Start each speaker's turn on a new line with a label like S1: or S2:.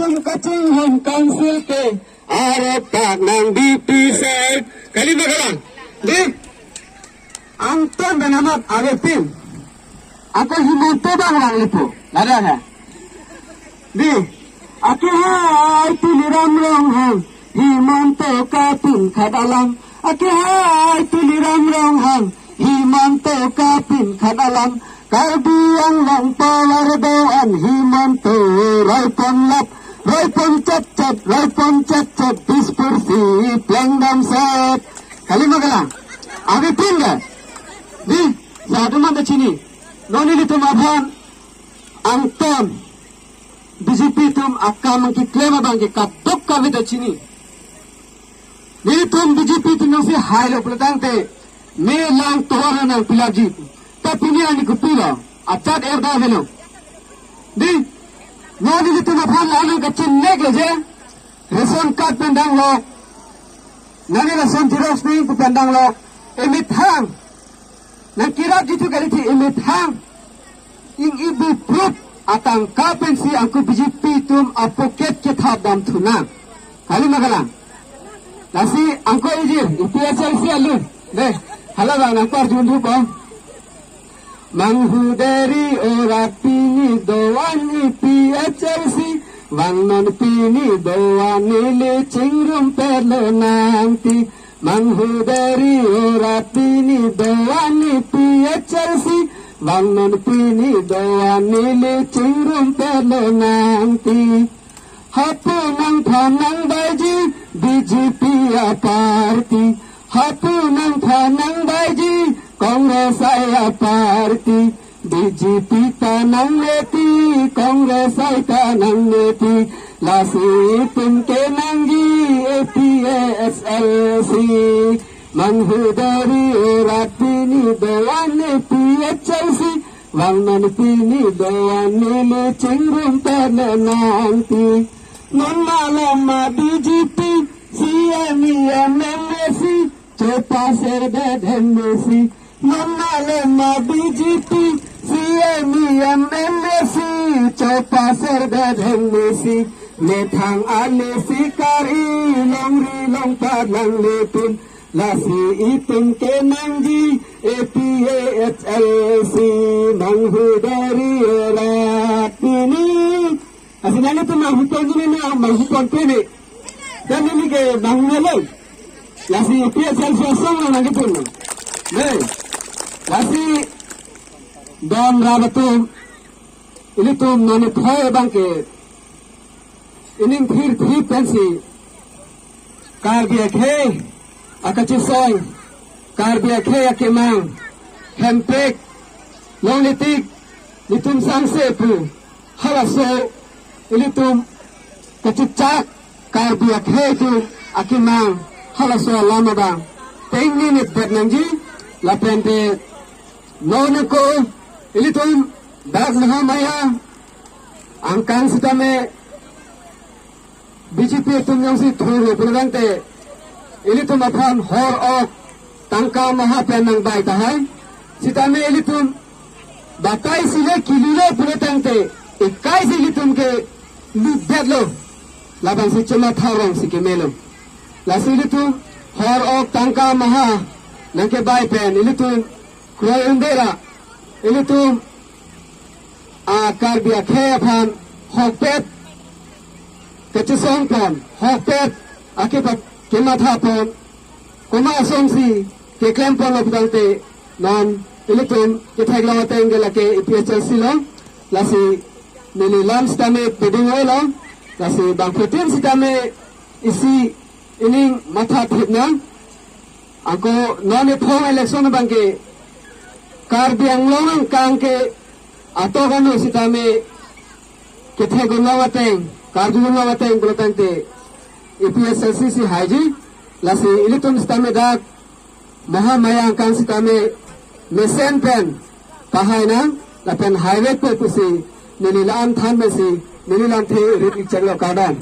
S1: tum kacing hum council ke arep tak nang DPC kali bagaimana di anton benamat arepin aku himonto bang itu ada ya di aku hai tuliram rong hang himonto kapin kadalam aku hai tuliram rong hang himonto kapin kadalam Karbiang lang power doan himanto raipon lap raipon chat dispersi plengdam set kalima kala age pinga di saduma de chini noni litum abhan anton BJP tum akka mangki claim abang ke katok ka de chini ni tum BJP tum si hailo platante me lang tohana nang pilaji tapi ani kupila acat erda velo di nodi itu mafan lalu kecil negeje reson card pendang lo nani reson xerox ni ku pendang lo emit hang nak kira gitu kali ti emit hang ing ibu proof atang kapen si aku BJP tum apoket ke thap dam thuna kali magala nasi angko ijir IPSL si alu de hala bang angkar jundu ko Manghudari ora pini doani PHLC Wangnon pini doani le cingrum perlo nanti Manghudari ora pini doani PHLC Wangnon pini doani le cingrum perlo nanti Hapu nang thanang baji BJP a party Hapu nang thanang baji Congress saya party BJP tanang leti Congress saya tanang leti lasi pun kenanggi APSLC manghudari ratini doane PHLC wangman pini doane le cingrum nanti non malama BJP CME MMC copa serda dhendesi Nonalema BJP CME MMC copa serda dhendesi Nethang anesi kari longri long padang lepun lasi ipun kenangji APSLC manghudari ratini asinane tu manghupon ni na manghupon pene dan ini ke manghulelo lasi APSLC asong lagi pun lasi don rabatum ini tu nani thoy bangke ini phir pensi kar biya khe akachisoy kar biya khe akemang hempek longlitik litum sangse pu halaso ini tu kachichak kar biya khe tu akemang halaso lama bang tengni ni betnangji lapente nonako ilitum dak nahamaya angkang sitame BJP tum yang si thuru pulante ilitum aphan hor ok tangka maha penang bai tahai sitame ilitum bakai sile kililo pulante ikai silitum ke ludetlo labang si chuma tharong si kemelo lasilitum hor ok tangka maha nangke bai pen ilitum kroy undera ilitum karbia khe phan hokpet kechisong pon hokpet akipat kematha pon koma asongsi ke klempon lobdante non ilitum ke thaglawa tengela ke IPSLC lo lasi nili lunch tame peding oilo lasi bang putin sitame isi ining matha thipna Ako noni phone election bangke karbiang longang kangke ato kanu sitame kethe gunawateng karju gunawateng bulotante IPSLC si haji lasi ilitum sitame dak mahamaya kang sitame mesen pen pahaina lapen highway pe pusi nililan than mesi nililan the rit chalo kadan